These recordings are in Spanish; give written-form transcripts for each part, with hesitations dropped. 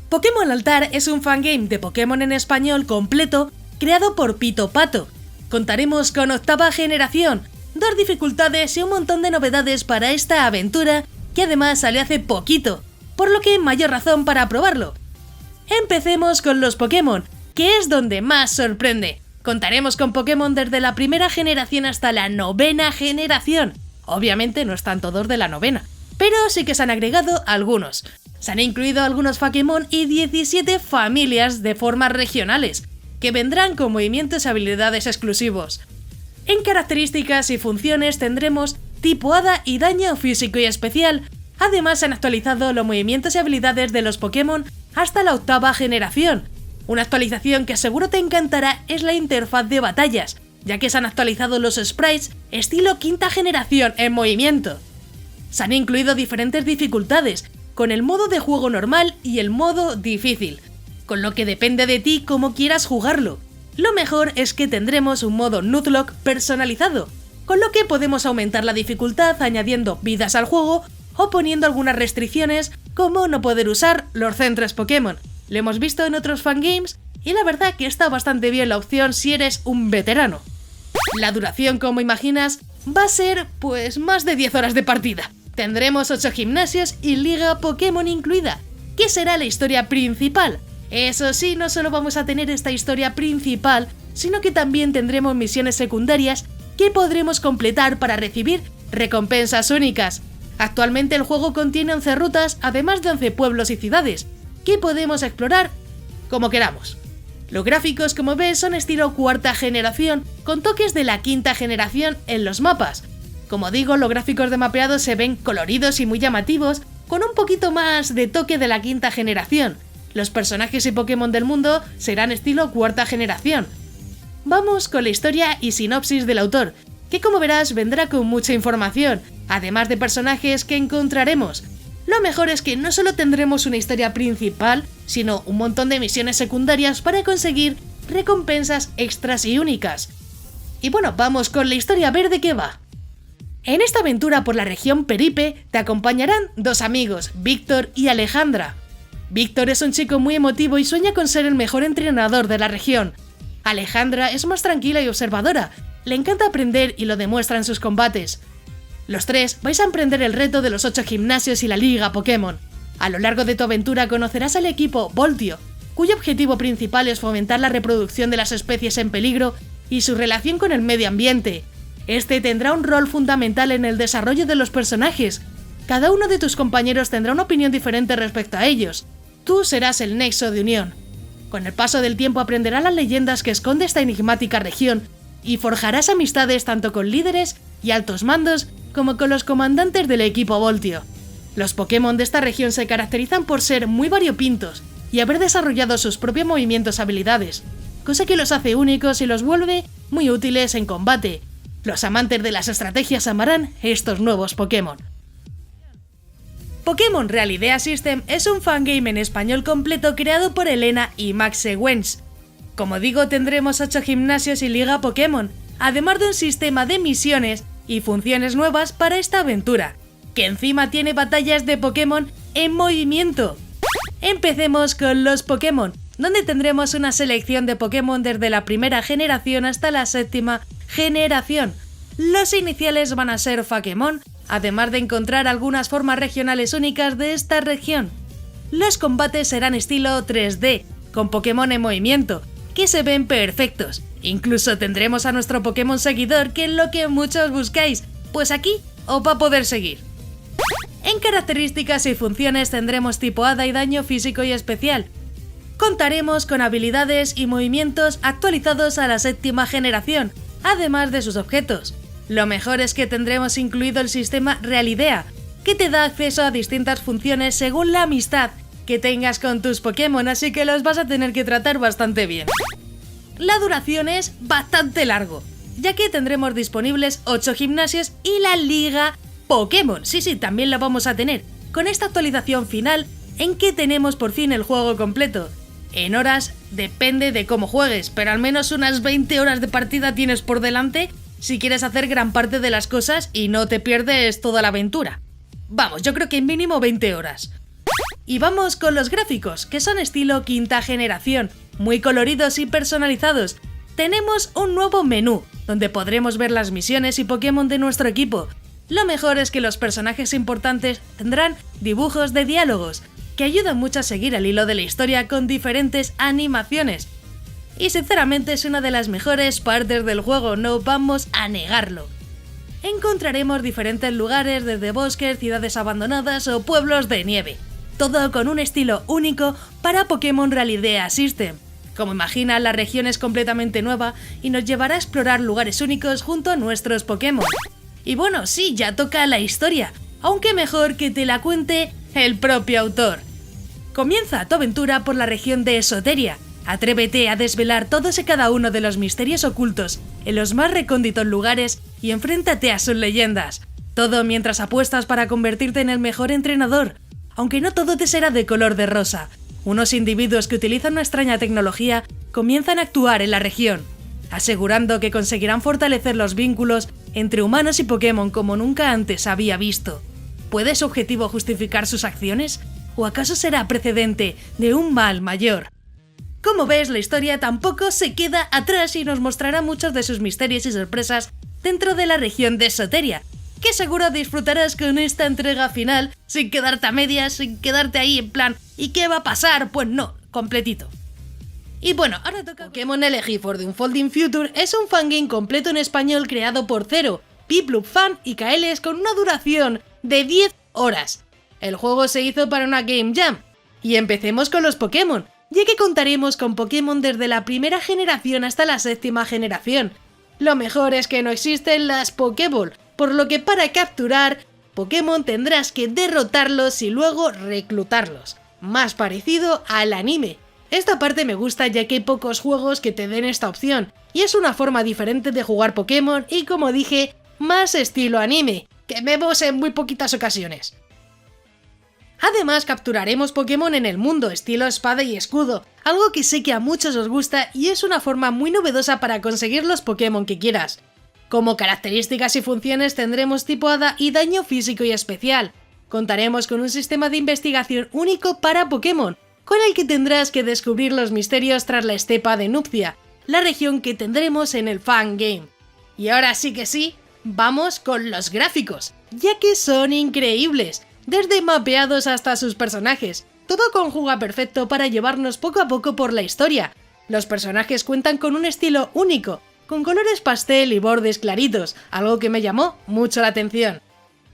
Pokémon Altar es un fangame de Pokémon en español completo creado por Pito Pato. Contaremos con 8ª generación, 2 dificultades y un montón de novedades para esta aventura que además salió hace poquito, por lo que mayor razón para probarlo. Empecemos con los Pokémon, que es donde más sorprende. Contaremos con Pokémon desde la 1ª generación hasta la 9ª generación. Obviamente no están todos de la 9ª, pero sí que se han agregado algunos. Se han incluido algunos Pokémon y 17 familias de formas regionales, que vendrán con movimientos y habilidades exclusivos. En características y funciones tendremos tipo Hada y daño físico y especial. Además se han actualizado los movimientos y habilidades de los Pokémon hasta la 8ª generación. Una actualización que seguro te encantará es la interfaz de batallas, ya que se han actualizado los sprites estilo 5ª generación en movimiento. Se han incluido diferentes dificultades, con el modo de juego normal y el modo difícil, con lo que depende de ti cómo quieras jugarlo. Lo mejor es que tendremos un modo Nuzlocke personalizado, con lo que podemos aumentar la dificultad añadiendo vidas al juego o poniendo algunas restricciones como no poder usar los centros Pokémon. Lo hemos visto en otros fangames y la verdad que está bastante bien la opción si eres un veterano. La duración, como imaginas, va a ser pues más de 10 horas de partida. Tendremos 8 gimnasios y liga Pokémon incluida, que será la historia principal. Eso sí, no solo vamos a tener esta historia principal, sino que también tendremos misiones secundarias que podremos completar para recibir recompensas únicas. Actualmente el juego contiene 11 rutas, además de 11 pueblos y ciudades, que podemos explorar como queramos. Los gráficos, como ves, son estilo 4ª generación, con toques de la 5ª generación en los mapas. Como digo, los gráficos de mapeado se ven coloridos y muy llamativos, con un poquito más de toque de la 5ª generación. Los personajes y Pokémon del mundo serán estilo 4ª generación. Vamos con la historia y sinopsis del autor, que como verás vendrá con mucha información, además de personajes que encontraremos. Lo mejor es que no solo tendremos una historia principal, sino un montón de misiones secundarias para conseguir recompensas extras y únicas. Y bueno, vamos con la historia a ver de qué va. En esta aventura por la región Peripe te acompañarán 2 amigos, Víctor y Alejandra. Víctor es un chico muy emotivo y sueña con ser el mejor entrenador de la región. Alejandra es más tranquila y observadora, le encanta aprender y lo demuestra en sus combates. Los 3 vais a emprender el reto de los 8 gimnasios y la liga Pokémon. A lo largo de tu aventura conocerás al equipo Voltio, cuyo objetivo principal es fomentar la reproducción de las especies en peligro y su relación con el medio ambiente. Este tendrá un rol fundamental en el desarrollo de los personajes. Cada uno de tus compañeros tendrá una opinión diferente respecto a ellos. Tú serás el nexo de unión. Con el paso del tiempo aprenderás las leyendas que esconde esta enigmática región y forjarás amistades tanto con líderes y altos mandos como con los comandantes del equipo Voltio. Los Pokémon de esta región se caracterizan por ser muy variopintos y haber desarrollado sus propios movimientos y habilidades, cosa que los hace únicos y los vuelve muy útiles en combate. Los amantes de las estrategias amarán estos nuevos Pokémon. Pokémon Realidad System es un fangame en español completo creado por Elena y Max Sewens. Como digo, tendremos 8 gimnasios y liga Pokémon, además de un sistema de misiones y funciones nuevas para esta aventura, que encima tiene batallas de Pokémon en movimiento. Empecemos con los Pokémon, donde tendremos una selección de Pokémon desde la 1ª generación hasta la 7ª generación. Los iniciales van a ser Pokémon, además de encontrar algunas formas regionales únicas de esta región. Los combates serán estilo 3D, con Pokémon en movimiento, que se ven perfectos. Incluso tendremos a nuestro Pokémon seguidor, que es lo que muchos buscáis, pues aquí os va a poder seguir. En características y funciones tendremos tipo Hada y daño físico y especial. Contaremos con habilidades y movimientos actualizados a la 7ª generación, además de sus objetos. Lo mejor es que tendremos incluido el sistema Realidea, que te da acceso a distintas funciones según la amistad que tengas con tus Pokémon, así que los vas a tener que tratar bastante bien. La duración es bastante largo, ya que tendremos disponibles 8 gimnasios y la liga Pokémon. Sí, también la vamos a tener, con esta actualización final en que tenemos por fin el juego completo. En horas depende de cómo juegues, pero al menos unas 20 horas de partida tienes por delante si quieres hacer gran parte de las cosas y no te pierdes toda la aventura. Vamos, yo creo que mínimo 20 horas. Y vamos con los gráficos, que son estilo quinta generación, muy coloridos y personalizados. Tenemos un nuevo menú, donde podremos ver las misiones y Pokémon de nuestro equipo. Lo mejor es que los personajes importantes tendrán dibujos de diálogos, que ayudan mucho a seguir el hilo de la historia con diferentes animaciones. Y sinceramente es una de las mejores partes del juego, no vamos a negarlo. Encontraremos diferentes lugares, desde bosques, ciudades abandonadas o pueblos de nieve. Todo con un estilo único para Pokémon Rallyidea System. Como imagina, la región es completamente nueva y nos llevará a explorar lugares únicos junto a nuestros Pokémon. Y bueno, sí, ya toca la historia, aunque mejor que te la cuente el propio autor. Comienza tu aventura por la región de Esoteria. Atrévete a desvelar todos y cada uno de los misterios ocultos en los más recónditos lugares y enfréntate a sus leyendas. Todo mientras apuestas para convertirte en el mejor entrenador. Aunque no todo te será de color de rosa. Unos individuos que utilizan una extraña tecnología comienzan a actuar en la región, asegurando que conseguirán fortalecer los vínculos entre humanos y Pokémon como nunca antes había visto. ¿Puede su objetivo justificar sus acciones? ¿O acaso será precedente de un mal mayor? Como ves, la historia tampoco se queda atrás y nos mostrará muchos de sus misterios y sorpresas dentro de la región de Esoteria, que seguro disfrutarás con esta entrega final, sin quedarte a medias, sin quedarte ahí en plan ¿y qué va a pasar? Pues no, completito. Y bueno, ahora toca Pokémon LG for the Unfolding Future. Es un fangame completo en español creado por Zero, Piplup Fan y Kaeles con una duración de 10 horas. El juego se hizo para una Game Jam. Y empecemos con los Pokémon, ya que contaremos con Pokémon desde la primera generación hasta la séptima generación. Lo mejor es que no existen las Pokéball, por lo que para capturar Pokémon tendrás que derrotarlos y luego reclutarlos. Más parecido al anime. Esta parte me gusta ya que hay pocos juegos que te den esta opción, y es una forma diferente de jugar Pokémon y, como dije, más estilo anime, que vemos en muy poquitas ocasiones. Además, capturaremos Pokémon en el mundo, estilo espada y escudo, algo que sé que a muchos os gusta y es una forma muy novedosa para conseguir los Pokémon que quieras. Como características y funciones tendremos tipo hada y daño físico y especial. Contaremos con un sistema de investigación único para Pokémon, con el que tendrás que descubrir los misterios tras la estepa de Nupcia, la región que tendremos en el fangame. Y ahora sí que sí, vamos con los gráficos, ya que son increíbles, desde mapeados hasta sus personajes. Todo conjuga perfecto para llevarnos poco a poco por la historia. Los personajes cuentan con un estilo único, con colores pastel y bordes claritos, algo que me llamó mucho la atención.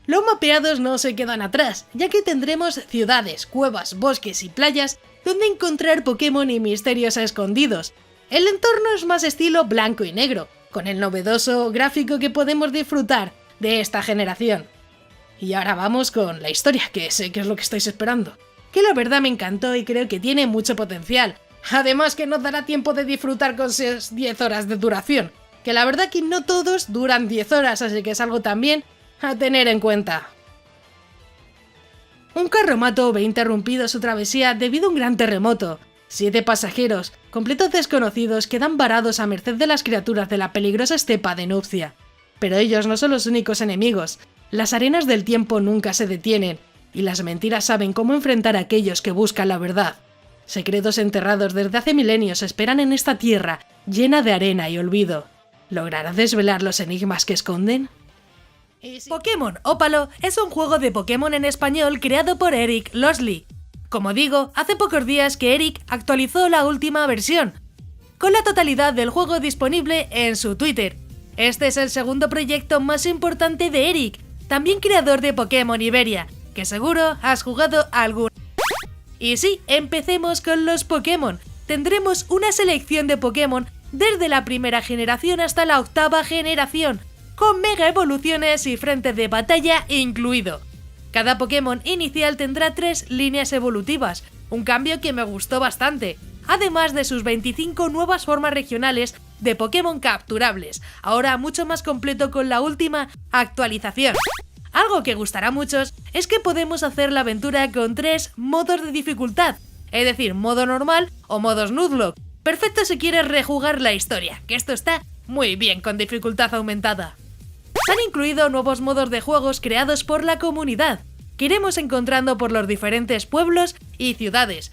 Los mapeados no se quedan atrás, ya que tendremos ciudades, cuevas, bosques y playas donde encontrar Pokémon y misterios escondidos. El entorno es más estilo blanco y negro, con el novedoso gráfico que podemos disfrutar de esta generación. Y ahora vamos con la historia, que sé que es lo que estáis esperando, que la verdad me encantó y creo que tiene mucho potencial. Además que nos dará tiempo de disfrutar con sus 10 horas de duración, que la verdad que no todos duran 10 horas, así que es algo también a tener en cuenta. Un carromato ve interrumpido su travesía debido a un gran terremoto. 7 pasajeros, completos desconocidos, quedan varados a merced de las criaturas de la peligrosa estepa de Nupcia. Pero ellos no son los únicos enemigos. Las arenas del tiempo nunca se detienen, y las mentiras saben cómo enfrentar a aquellos que buscan la verdad. Secretos enterrados desde hace milenios esperan en esta tierra llena de arena y olvido. ¿Logrará desvelar los enigmas que esconden? Pokémon Ópalo es un juego de Pokémon en español creado por Eric Losley. Como digo, hace pocos días que Eric actualizó la última versión, con la totalidad del juego disponible en su Twitter. Este es el segundo proyecto más importante de Eric, también creador de Pokémon Iberia, que seguro has jugado alguno. Y sí, empecemos con los Pokémon. Tendremos una selección de Pokémon desde la primera generación hasta la octava generación, con mega evoluciones y frentes de batalla incluido. Cada Pokémon inicial tendrá 3 líneas evolutivas, un cambio que me gustó bastante, además de sus 25 nuevas formas regionales de Pokémon capturables, ahora mucho más completo con la última actualización. Algo que gustará a muchos es que podemos hacer la aventura con 3 modos de dificultad, es decir, modo normal o modos Nuzlocke. Perfecto si quieres rejugar la historia, que esto está muy bien con dificultad aumentada. Se han incluido nuevos modos de juegos creados por la comunidad. que iremos encontrando por los diferentes pueblos y ciudades.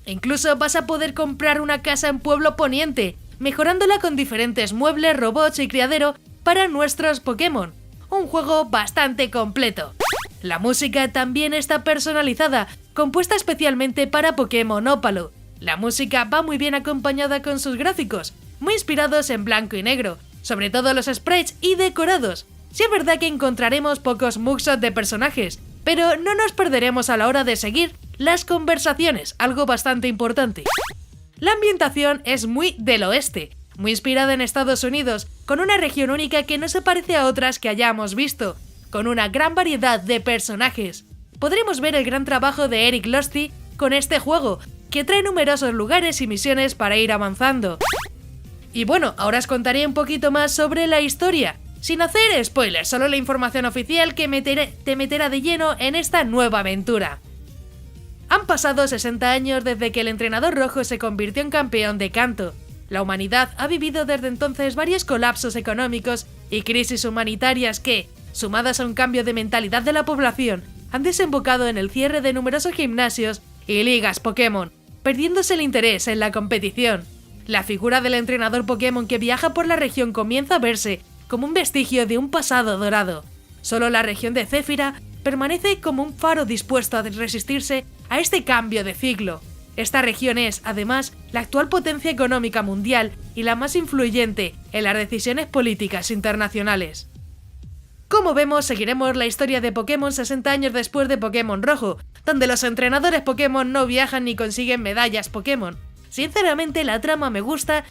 E incluso vas a poder comprar una casa en Pueblo Poniente, mejorándola con diferentes muebles, robots y criadero para nuestros Pokémon. Un juego bastante completo. La música también está personalizada, compuesta especialmente para Pokémon Ópalo. La música va muy bien acompañada con sus gráficos, muy inspirados en blanco y negro, sobre todo los sprites y decorados. Sí es verdad que encontraremos pocos mugshots de personajes, pero no nos perderemos a la hora de seguir las conversaciones, algo bastante importante. La ambientación es muy del oeste, muy inspirada en Estados Unidos, con una región única que no se parece a otras que hayamos visto, con una gran variedad de personajes. Podremos ver el gran trabajo de Eric Losty con este juego, que trae numerosos lugares y misiones para ir avanzando. Y bueno, ahora os contaré un poquito más sobre la historia, sin hacer spoilers, solo la información oficial que te meterá de lleno en esta nueva aventura. Han pasado 60 años desde que el entrenador rojo se convirtió en campeón de Kanto. La humanidad ha vivido desde entonces varios colapsos económicos y crisis humanitarias que, sumadas a un cambio de mentalidad de la población, han desembocado en el cierre de numerosos gimnasios y ligas Pokémon, perdiéndose el interés en la competición. La figura del entrenador Pokémon que viaja por la región comienza a verse como un vestigio de un pasado dorado. Solo la región de Zéfira permanece como un faro dispuesto a resistirse a este cambio de ciclo. Esta región es, además, la actual potencia económica mundial y la más influyente en las decisiones políticas internacionales. Como vemos, seguiremos la historia de Pokémon 60 años después de Pokémon Rojo, donde los entrenadores Pokémon no viajan ni consiguen medallas Pokémon. Sinceramente, la trama me gusta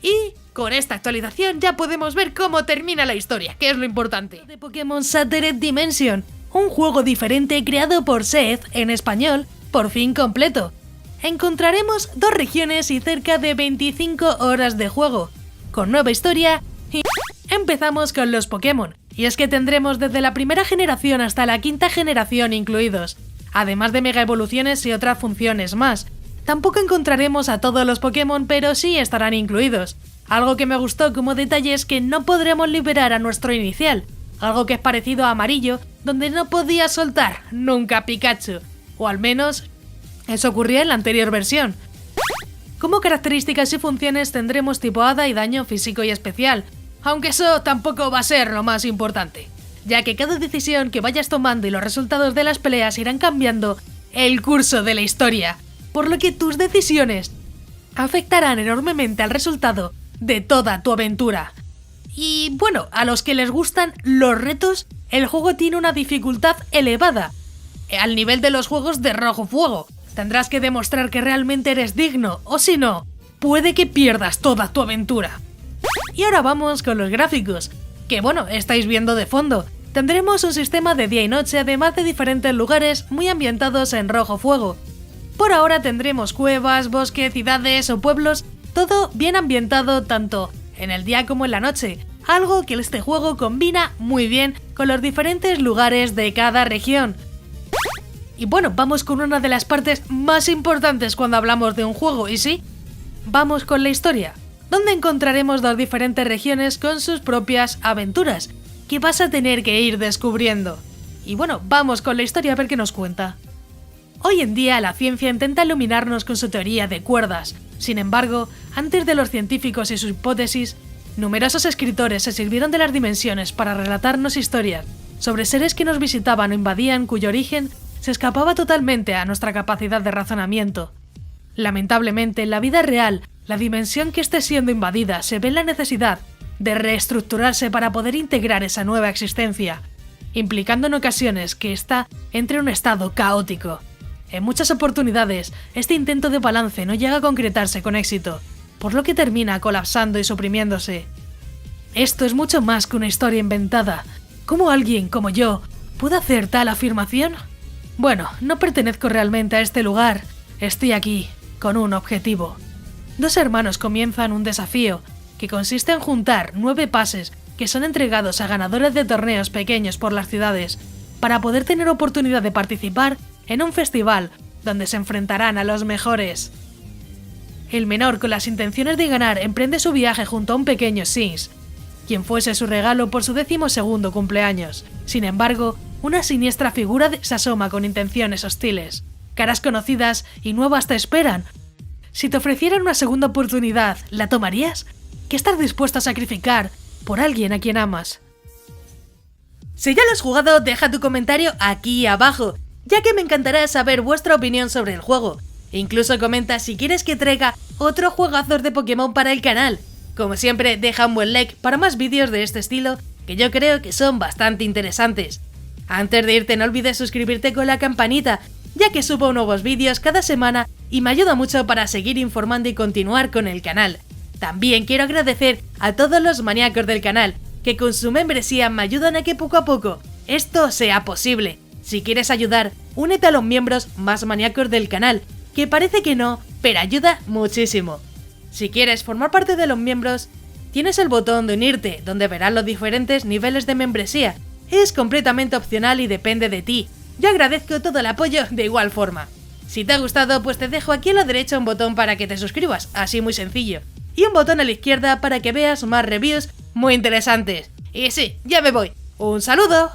y con esta actualización ya podemos ver cómo termina la historia, que es lo importante. De Pokémon Shattered Dimension, un juego diferente creado por Seth en español, por fin completo. Encontraremos 2 regiones y cerca de 25 horas de juego, con nueva historia y empezamos con los Pokémon. Y es que tendremos desde la primera generación hasta la 5ª generación incluidos, además de mega evoluciones y otras funciones más. Tampoco encontraremos a todos los Pokémon, pero sí estarán incluidos. Algo que me gustó como detalle es que no podremos liberar a nuestro inicial, algo que es parecido a Amarillo, donde no podía soltar nunca a Pikachu, o al menos eso ocurría en la anterior versión. Como características y funciones tendremos tipo hada y daño físico y especial, aunque eso tampoco va a ser lo más importante, ya que cada decisión que vayas tomando y los resultados de las peleas irán cambiando el curso de la historia, por lo que tus decisiones afectarán enormemente al resultado de toda tu aventura. Y bueno, a los que les gustan los retos, el juego tiene una dificultad elevada, al nivel de los juegos de Rojo Fuego. Tendrás que demostrar que realmente eres digno, o si no, puede que pierdas toda tu aventura. Y ahora vamos con los gráficos, que bueno, estáis viendo de fondo. Tendremos un sistema de día y noche, además de diferentes lugares muy ambientados en Rojo Fuego. Por ahora tendremos cuevas, bosques, ciudades o pueblos, todo bien ambientado tanto en el día como en la noche, algo que este juego combina muy bien con los diferentes lugares de cada región. Y bueno, vamos con una de las partes más importantes cuando hablamos de un juego, y sí, vamos con la historia, donde encontraremos 2 diferentes regiones con sus propias aventuras, que vas a tener que ir descubriendo. Y bueno, vamos con la historia a ver qué nos cuenta. Hoy en día la ciencia intenta iluminarnos con su teoría de cuerdas. Sin embargo, antes de los científicos y sus hipótesis, numerosos escritores se sirvieron de las dimensiones para relatarnos historias sobre seres que nos visitaban o invadían, cuyo origen se escapaba totalmente a nuestra capacidad de razonamiento. Lamentablemente, en la vida real, la dimensión que esté siendo invadida se ve en la necesidad de reestructurarse para poder integrar esa nueva existencia, implicando en ocasiones que está entre un estado caótico. En muchas oportunidades, este intento de balance no llega a concretarse con éxito, por lo que termina colapsando y suprimiéndose. Esto es mucho más que una historia inventada. ¿Cómo alguien como yo puede hacer tal afirmación? Bueno, no pertenezco realmente a este lugar. Estoy aquí, con un objetivo. 2 hermanos comienzan un desafío, que consiste en juntar 9 pases que son entregados a ganadores de torneos pequeños por las ciudades, para poder tener oportunidad de participar en un festival donde se enfrentarán a los mejores. El menor, con las intenciones de ganar, emprende su viaje junto a un pequeño Sings, quien fuese su regalo por su 12º cumpleaños. Sin embargo, una siniestra figura se asoma con intenciones hostiles. Caras conocidas y nuevas te esperan. Si te ofrecieran una segunda oportunidad, ¿la tomarías? ¿Qué estás dispuesto a sacrificar por alguien a quien amas? Si ya lo has jugado, deja tu comentario aquí abajo, ya que me encantará saber vuestra opinión sobre el juego. Incluso comenta si quieres que traiga otro juegazos de Pokémon para el canal. Como siempre, deja un buen like para más vídeos de este estilo, que yo creo que son bastante interesantes. Antes de irte, no olvides suscribirte con la campanita, ya que subo nuevos vídeos cada semana y me ayuda mucho para seguir informando y continuar con el canal. También quiero agradecer a todos los maníacos del canal, que con su membresía me ayudan a que poco a poco esto sea posible. Si quieres ayudar, únete a los miembros más maníacos del canal, que parece que no, pero ayuda muchísimo. Si quieres formar parte de los miembros, tienes el botón de unirte, donde verás los diferentes niveles de membresía. Es completamente opcional y depende de ti. Yo agradezco todo el apoyo de igual forma. Si te ha gustado, pues te dejo aquí a la derecha un botón para que te suscribas, así muy sencillo. Y un botón a la izquierda para que veas más reviews muy interesantes. Y sí, ya me voy. ¡Un saludo!